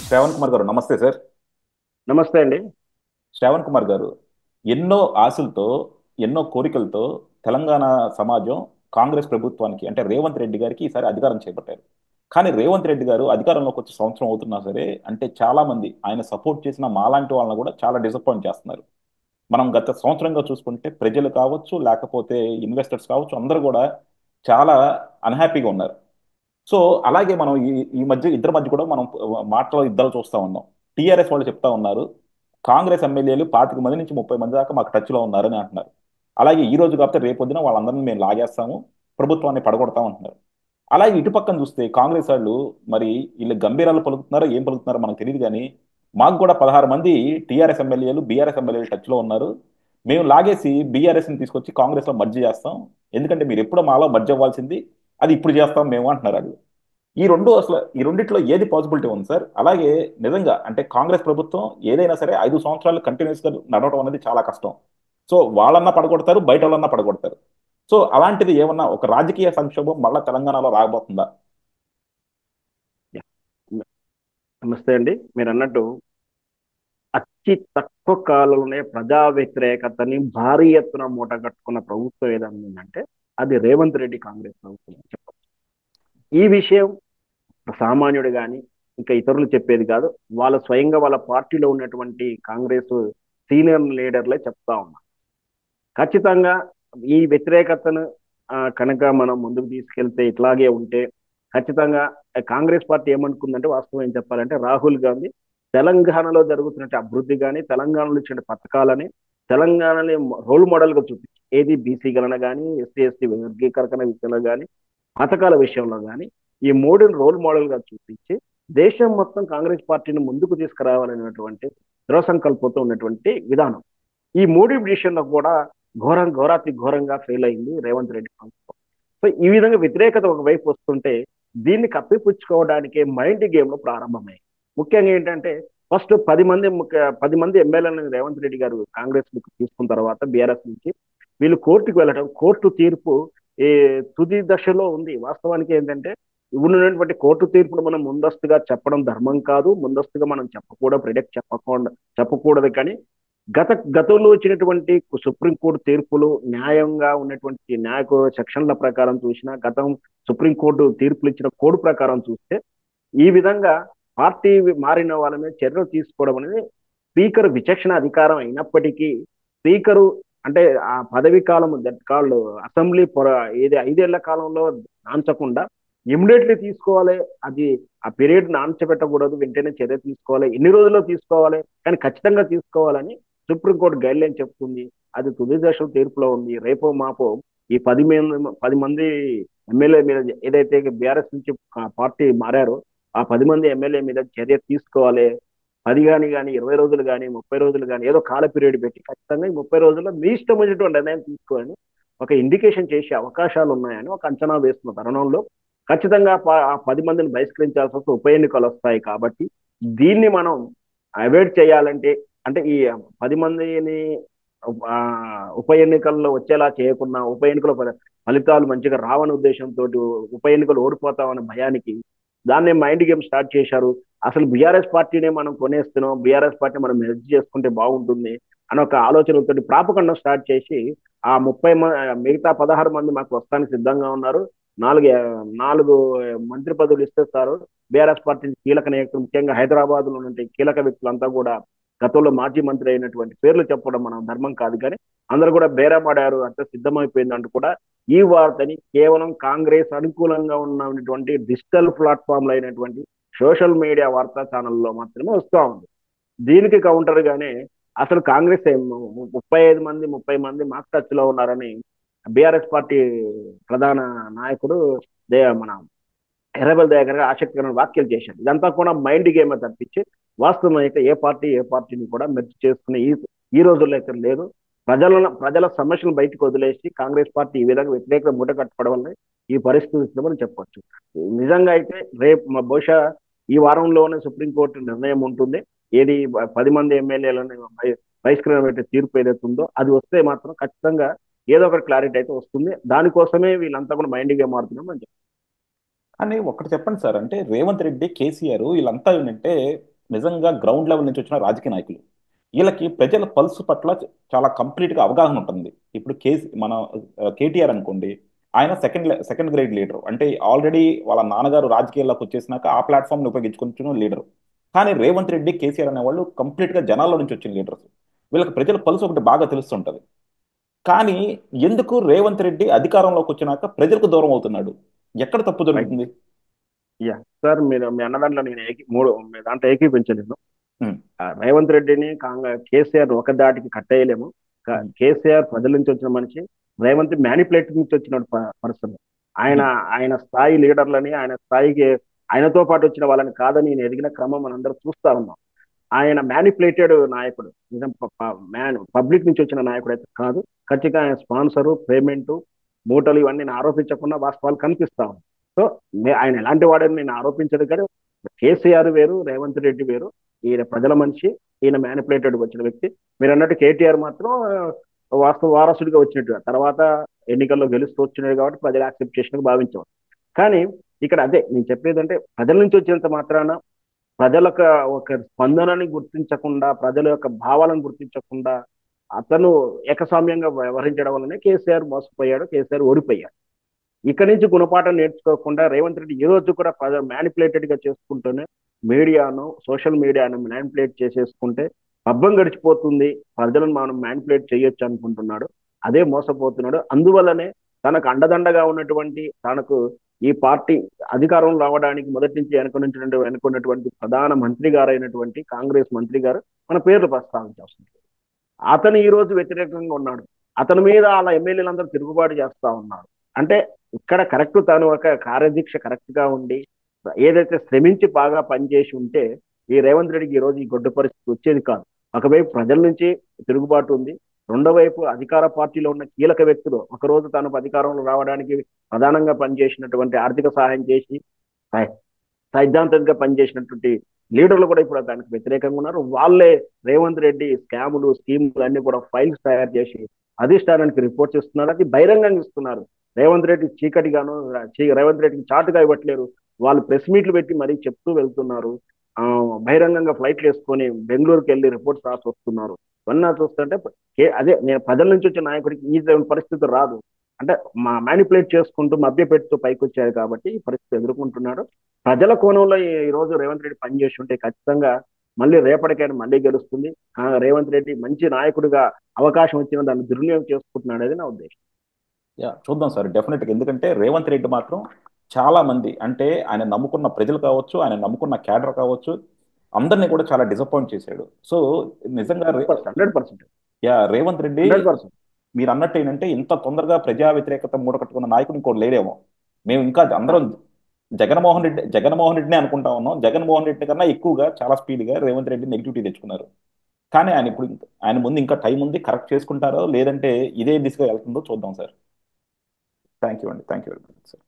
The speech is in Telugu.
శ్రావణ్ కుమార్ గారు నమస్తే సార్. నమస్తే అండి. శ్రావణ్ కుమార్ గారు, ఎన్నో ఆశలతో, ఎన్నో కోరికలతో తెలంగాణ సమాజం కాంగ్రెస్ ప్రభుత్వానికి అంటే రేవంత్ రెడ్డి గారికి ఈసారి అధికారం చేపట్టారు. కానీ రేవంత్ రెడ్డి గారు అధికారంలోకి వచ్చి సంవత్సరం అవుతున్నా సరే, అంటే చాలా మంది ఆయన సపోర్ట్ చేసిన మాలాంటి వాళ్ళని కూడా చాలా డిసప్పాయింట్ చేస్తున్నారు. మనం గత సంవత్సరంగా చూసుకుంటే ప్రజలు కావచ్చు, లేకపోతే ఇన్వెస్టర్స్ కావచ్చు, అందరూ కూడా చాలా అన్హ్యాపీగా ఉన్నారు. సో అలాగే మనం ఈ ఈ మధ్య ఇద్దరి మధ్య కూడా మనం మాటల యుద్ధాలు చూస్తా ఉన్నాం. టీఆర్ఎస్ వాళ్ళు చెప్తా ఉన్నారు, కాంగ్రెస్ ఎమ్మెల్యేలు 25 మంది నుంచి 30 మంది దాకా మాకు టచ్లో ఉన్నారని అంటున్నారు. అలాగే ఈ రోజు కాకపోతే రేపొద్దున వాళ్ళందరినీ మేము లాగేస్తాము, ప్రభుత్వాన్ని పడగొడతాం అంటున్నారు. అలాగే ఇటు పక్కన చూస్తే కాంగ్రెస్ వాళ్ళు మరి వీళ్ళు గంభీరాలు పలుకుతున్నారో ఏం పలుకుతున్నారో మనకు తెలియదు, కానీ మాకు కూడా 16 మంది టీఆర్ఎస్ ఎమ్మెల్యేలు బీఆర్ఎస్ ఎమ్మెల్యేలు టచ్లో ఉన్నారు. మేము లాగేసి బీఆర్ఎస్ని తీసుకొచ్చి కాంగ్రెస్లో మర్జీ చేస్తాం, ఎందుకంటే మీరు ఎప్పుడో మాలో మర్జీ అవ్వాల్సింది, అది ఇప్పుడు చేస్తాం మేము అంటున్నారు వాళ్ళు. ఈ రెండిట్లో ఏది పాసిబిలిటీ ఉంది సార్? అలాగే నిజంగా అంటే కాంగ్రెస్ ప్రభుత్వం ఏదైనా సరే 5 సంవత్సరాలు కంటిన్యూస్ గా నడవడం అనేది చాలా కష్టం. సో వాళ్ళన్నా పడగొడతారు, బయట వాళ్ళన్నా పడగొడతారు. సో అలాంటిది ఏమన్నా ఒక రాజకీయ సంక్షోభం మళ్ళా తెలంగాణలో రాబోతుందా? యాహ్! నమస్తే అండి. మీరన్నట్టు అతి తక్కువ కాలంలోనే ప్రజా వ్యతిరేకతని భారీ ఎత్తున మూటగట్టుకున్న ప్రభుత్వం ఏదన్నా ఉందంటే అది రేవంత్ రెడ్డి కాంగ్రెస్ ప్రభుత్వం అని చెప్పొచ్చు. ఈ విషయం సామాన్యుడు గాని, ఇంకా ఇతరులు చెప్పేది కాదు. వాళ్ళ స్వయంగా వాళ్ళ పార్టీలో ఉన్నటువంటి కాంగ్రెస్ సీనియర్ లీడర్లే చెప్తా ఉన్నారు. ఖచ్చితంగా ఈ వ్యతిరేకతను కనుక మనం ముందుకు తీసుకెళ్తే ఇట్లాగే ఉంటే ఖచ్చితంగా కాంగ్రెస్ పార్టీ ఏమనుకుందంటే వాస్తవం ఏం చెప్పాలంటే రాహుల్ గాంధీ తెలంగాణలో జరుగుతున్న అభివృద్ధి కానీ తెలంగాణలో ఇచ్చిన పథకాలని తెలంగాణని రోల్ మోడల్ గా చూపించి ఏది బీసీ గణన కానీ ఎస్సీ ఎస్టీ వర్గీకరణ విషయంలో కానీ పథకాల విషయంలో కానీ ఈ మోడీని రోల్ మోడల్ గా చూపించి దేశం మొత్తం కాంగ్రెస్ పార్టీని ముందుకు తీసుకురావాలనేటువంటి దృఢ సంకల్పంతో ఉన్నటువంటి విధానం. ఈ మోడీ విషయంలో కూడా ఘోరాతి ఘోరంగా ఫెయిల్ అయింది రేవంత్ రెడ్డి ప్రభుత్వం. సో ఈ విధంగా వ్యతిరేకత ఒకవైపు వస్తుంటే దీన్ని కప్పిపుచ్చుకోవడానికి మైండ్ గేమ్ లో ప్రారంభమైంది. ముఖ్యంగా ఏంటంటే ఫస్ట్ 10 మంది ఎమ్మెల్యేలను రేవంత్ రెడ్డి గారు కాంగ్రెస్ తీసుకున్న తర్వాత బీఆర్ఎస్ నుంచి వీళ్ళు కోర్టుకు వెళ్ళడం, కోర్టు తీర్పు ఈ తుది దశలో ఉంది. వాస్తవానికి ఏంటంటే ఉన్నటువంటి కోర్టు తీర్పును మనం ముందస్తుగా చెప్పడం ధర్మం కాదు, ముందస్తుగా మనం చెప్పకూడదు, ప్రిడిక్ట్ చెప్పకూడదు. కానీ గతంలో వచ్చినటువంటి సుప్రీంకోర్టు తీర్పులు న్యాయంగా ఉన్నటువంటి సెక్షన్ల ప్రకారం చూసినా గతం సుప్రీంకోర్టు తీర్పులు ఇచ్చిన కోడ్ ప్రకారం చూస్తే ఈ విధంగా పార్టీ మారిన వాళ్ళ మీద చర్యలు తీసుకోవడం అనేది స్పీకర్ విచక్షణ అధికారం అయినప్పటికీ స్పీకరు అంటే ఆ పదవి కాలం దట్ కాల్డ్ అసెంబ్లీ ఏది 5 ఏళ్ల కాలంలో నాంచకుండా ఇమ్మీడియట్లీ తీసుకోవాలి. అది ఆ పీరియడ్ నాంచబెట్టకూడదు, వెంటనే చర్య తీసుకోవాలి, ఎన్ని రోజుల్లో తీసుకోవాలి కానీ ఖచ్చితంగా తీసుకోవాలని సుప్రీంకోర్టు గైడ్ లైన్ చెప్తుంది. అది తుది దశలో తీర్పులో ఉంది. రేపో మాపో ఈ 10 మంది ఎమ్మెల్యే మీద ఏదైతే బీఆర్ఎస్ నుంచి పార్టీ మారారో ఆ 10 మంది ఎమ్మెల్యే మీద చర్య తీసుకోవాలి. 10 కానీ 20 రోజులు కానీ 30 రోజులు కానీ ఏదో కాల పీరియడ్ పెట్టి ఖచ్చితంగా ఈ 30 రోజుల్లో మీ ఇష్టం వచ్చినటువంటి నిర్ణయం తీసుకోవాలని ఒక ఇండికేషన్ చేసే అవకాశాలు ఉన్నాయని ఒక అంచనా వేస్తున్న తరుణంలో ఖచ్చితంగా ఆ 10 మందిని బహిష్కరించాల్సి వస్తే ఉప ఎన్నికలు వస్తాయి. కాబట్టి దీన్ని మనం అవాయిడ్ చేయాలంటే అంటే ఈ 10 మందిని ఆ, ఉప ఎన్నికల్లో వచ్చేలా చేయకుండా ఉప ఎన్నికల ఫలితాలు మంచిగా రావని ఉద్దేశంతో ఉప ఎన్నికలు ఓడిపోతామన్న భయానికి దాన్ని మైండ్ గేమ్ స్టార్ట్ చేశారు. అసలు బీఆర్ఎస్ పార్టీనే మనం కొనేస్తున్నాం, బీఆర్ఎస్ పార్టీ మనం మెర్జ్ చేసుకుంటే బాగుంటుంది అని ఒక ఆలోచనతో ప్రాపకండం స్టార్ట్ చేసి ఆ మిగతా 16 మంది మాకు వస్తానికి సిద్ధంగా ఉన్నారు, నాలుగు నాలుగు మంత్రి పదవులు ఇస్తారు, బీఆర్ఎస్ పార్టీ కీలక నాయకులు ముఖ్యంగా హైదరాబాద్ లో ఉన్న కీలక వ్యక్తులంతా కూడా గతంలో మాజీ మంత్రి అయినటువంటి పేర్లు చెప్పడం మనం ధర్మం కాదు, కానీ అందరూ కూడా బేరమాడారు అంత సిద్ధమైపోయింది అంటూ కూడా ఈ వార్తని కేవలం కాంగ్రెస్ అనుకూలంగా ఉన్నటువంటి డిజిటల్ ప్లాట్ఫామ్లు అయినటువంటి సోషల్ మీడియా వార్తా ఛానల్లో మాత్రమే వస్తూ ఉంది. దీనికి కౌంటర్ గానే అసలు కాంగ్రెస్ 35 మంది 30 మంది మాకు టచ్ లో ఉన్నారని బీఆర్ఎస్ పార్టీ ప్రధాన నాయకుడు మన ఎర్రబెల్ దగ్గర ఆసక్తికరమైన వ్యాఖ్యలు చేశారు. ఇదంతా కూడా మైండ్ గేమ్ తప్పించి వాస్తవం అయితే ఏ పార్టీని కూడా మెర్జ్ చేసుకునే ఈ రోజుల్లో అయితే లేదు. ప్రజల సమస్యలు బయటకు వదిలేసి కాంగ్రెస్ పార్టీ ఈ విధంగా వ్యతిరేక మూట కట్టుకోవడం వల్ల ఈ పరిస్థితి వచ్చిందని చెప్పొచ్చు. నిజంగా అయితే రేపు బహుశా ఈ వారంలోనే సుప్రీంకోర్టు నిర్ణయం ఉంటుంది. ఏది 10 మంది ఎమ్మెల్యేలను బహిష్కరణ పెట్టే తీర్పు ఏదైతే ఉందో అది వస్తే మాత్రం ఖచ్చితంగా ఏదో ఒక క్లారిటీ అయితే వస్తుంది. దానికోసమే వీళ్ళంతా కూడా మైండ్ గేమ్ ఆడుతున్నాం అని అని ఒకటి చెప్పండి సార్, అంటే రేవంత్ రెడ్డి, కేసీఆర్ వీళ్ళంతా ఏంటంటే నిజంగా గ్రౌండ్ లెవెల్ నుంచి వచ్చిన రాజకీయ నాయకులు. వీళ్ళకి ప్రజల పల్స్ పట్ల చాలా కంప్లీట్ గా అవగాహన ఉంటుంది. ఇప్పుడు మన కేటీఆర్ అనుకోండి, ఆయన సెకండ్ గ్రేడ్ లీడర్. అంటే ఆల్రెడీ వాళ్ళ నాన్నగారు రాజకీయాల్లోకి వచ్చేసినాక ఆ ప్లాట్ఫామ్ ని ఉపయోగించుకుంటున్న లీడర్. కానీ రేవంత్ రెడ్డి, కేసీఆర్ అనే వాళ్ళు కంప్లీట్ గా జనాల్లో నుంచి వచ్చిన లీడర్స్. వీళ్ళకి ప్రజల పల్స్ ఒకటి బాగా తెలుస్తుంటది. కానీ ఎందుకు రేవంత్ రెడ్డి అధికారంలోకి వచ్చినాక ప్రజలకు దూరం అవుతున్నాడు? ఎక్కడ తప్పు రైట్. జరుగుతుంది? యా సార్, మీరు మీ అన్న దాంట్లో నేను మీ దాంట్లో ఏకీపించలేను. ఉమ్, రేవంత్ రెడ్డిని కేసీఆర్ ఒక దాటికి కట్టేయలేము. ఉమ్, కేసీఆర్ ప్రజల నుంచి వచ్చిన మనిషి, రేవంత్ మ్యానిపులేట్ నుంచి వచ్చిన పర్సన్. ఆయన ఉమ్, ఆయన స్థాయి లీడర్లని, ఆయన స్థాయికి ఆయనతో పాటు వచ్చిన వాళ్ళని కాదని నేను ఎదిగిన క్రమం మనందరం చూస్తా ఉన్నాం. ఆయన మ్యానిపులేటెడ్ నాయకుడు, నిజం పబ్లిక్ నుంచి వచ్చిన నాయకుడు అయితే కాదు. ఖచ్చితంగా ఆయన స్పాన్సరు, పేమెంట్, మూటలు ఇవన్నీ నేను ఆరోపించకుండా వాస్తవాలు కనిపిస్తా ఉన్నాయి. సో ఆయన ఎలాంటి వాడని నేను ఆరోపించదు, కానీ కేసీఆర్ వేరు, రేవంత్ రెడ్డి వేరు. ఈయన ప్రజల మనిషి, ఈయన మ్యానిపులేటెడ్ వచ్చిన వ్యక్తి. మీరు అన్నట్టు కేటీఆర్ మాత్రం వాస్తవ వారసుడిగా వచ్చినట్టు, తర్వాత ఎన్నికల్లో గెలుస్తూ వచ్చినది కాబట్టి ప్రజలు యాక్సెప్ట్ చేసినట్టు భావించేవారు. కానీ ఇక్కడ అదే నేను చెప్పేది, అంటే ప్రజల నుంచి వచ్చినంత మాత్రాన ప్రజలకు ఒక స్పందనని గుర్తించకుండా, ప్రజల యొక్క భావాలను గుర్తించకుండా అతను ఏకస్వామ్యంగా వ్యవహరించడం వల్లనే కేసీఆర్ మోసపోయాడు, కేసీఆర్ ఓడిపోయాడు. ఇక్కడి నుంచి గుణపాఠం నేర్చుకోకుండా రేవంత్ రెడ్డి ఈ రోజు కూడా మ్యానిపులేటెడ్ గా చేసుకుంటూనే మీడియాను, సోషల్ మీడియాను మ్యానిపులేట్ చేసేసుకుంటే పబ్బం గడిచిపోతుంది, ప్రజలను మనం మ్యానిపులేట్ చేయొచ్చు అనుకుంటున్నాడు. అదే మోసపోతున్నాడు. అందువల్లనే తనకు అండదండగా ఉన్నటువంటి, తనకు ఈ పార్టీ అధికారం రావడానికి మొదటి నుంచి వెనుకున్నటువంటి ప్రధాన మంత్రి గారైనటువంటి కాంగ్రెస్ మంత్రి గారు మన పేర్లు ప్రస్తావించాల్సింది. అతను ఈ రోజు వ్యతిరేకంగా ఉన్నాడు. అతని మీద అలా ఎమ్మెల్యేలందరూ తిరుగుబాటు చేస్తా ఉన్నారు. అంటే ఇక్కడ కరెక్ట్, తను ఒక కార్యదీక్ష కరెక్ట్ గా ఉండి ఏదైతే శ్రమించి బాగా పనిచేసి ఉంటే ఈ రేవంత్ రెడ్డికి ఈ రోజు ఈ గొడ్డు పరిస్థితి వచ్చేది కాదు. ఒకవైపు ప్రజల నుంచి తిరుగుబాటు ఉంది, రెండో వైపు అధికార పార్టీలో ఉన్న కీలక వ్యక్తులు ఒకరోజు తను అధికారంలో రావడానికి ప్రధానంగా పనిచేసినటువంటి, ఆర్థిక సహాయం చేసి సైద్ధాంతికంగా పనిచేసినటువంటి లీడర్లు కూడా ఇప్పుడు దానికి వ్యతిరేకంగా ఉన్నారు. వాళ్ళే రేవంత్ రెడ్డి స్కాములు, స్కీములు అన్ని కూడా ఫైల్స్ తయారు చేసి అధిష్టానానికి రిపోర్ట్ చేస్తున్నారు. అది బహిరంగంగా ఇస్తున్నారు. రేవంత్ రెడ్డి చీకటిగాను, రేవంత్ రెడ్డికి చాటుగా ఇవ్వట్లేరు. వాళ్ళు ప్రెస్ మీట్లు పెట్టి మరీ చెప్తూ వెళ్తున్నారు. బహిరంగంగా ఫ్లైట్లు వేసుకొని బెంగళూరుకి వెళ్ళి రిపోర్ట్స్ రాసి వస్తున్నారు. ఇవన్నీ చూస్తుంటే అదే నేను ప్రజల నుంచి వచ్చే నాయకుడికి ఈ పరిస్థితి రాదు. అంటే మ్యానిపులేట్ చేసుకుంటూ మభ్యపెడుతూ పైకి వచ్చారు కాబట్టి ఈ పరిస్థితి ఎదుర్కొంటున్నాడు. ప్రజల కోణంలో ఈ రోజు రేవంత్ రెడ్డి పనిచేసి ఉంటే ఖచ్చితంగా మళ్ళీ రేపటికైనా మళ్ళీ గెలుస్తుంది. రేవంత్ రెడ్డి మంచి నాయకుడిగా అవకాశం వచ్చిన దాన్ని దుర్వినియోగం చేసుకుంటున్నాడు అనేది నా ఉద్దేశం. యా, చూద్దాం సార్ డెఫినెట్ గా. ఎందుకంటే రేవంత్ రెడ్డి మాత్రం చాలా మంది, అంటే ఆయన నమ్ముకున్న ప్రజలు కావచ్చు, ఆయన నమ్ముకున్న క్యాడర్ కావచ్చు, అందరినీ కూడా చాలా డిసప్పాయింట్ చేశాడు. సో నిజంగా 100%. యా, రేవంత్ రెడ్డి 100%. మీరు అన్నట్టు ఏంటంటే ఇంత తొందరగా ప్రజా వ్యతిరేకత మూటకట్టుకున్న నాయకుడు ఇంకోటి లేడేమో. మేము ఇంకా అందరం జగన్మోహన్ రెడ్డిని అనుకుంటా ఉన్నాం. జగన్మోహన్ రెడ్డి కన్నా ఎక్కువగా చాలా స్పీడ్ గా రేవంత్ రెడ్డి నెగిటివిటీ తెచ్చుకున్నారు. కానీ ఆయన ముందు ఇంకా టైం ఉంది. కరెక్ట్ చేసుకుంటారో లేదంటే ఇదే దిశగా వెళ్తుందో చూద్దాం సార్. థ్యాంక్ యూ అండి. Thank you very much sir.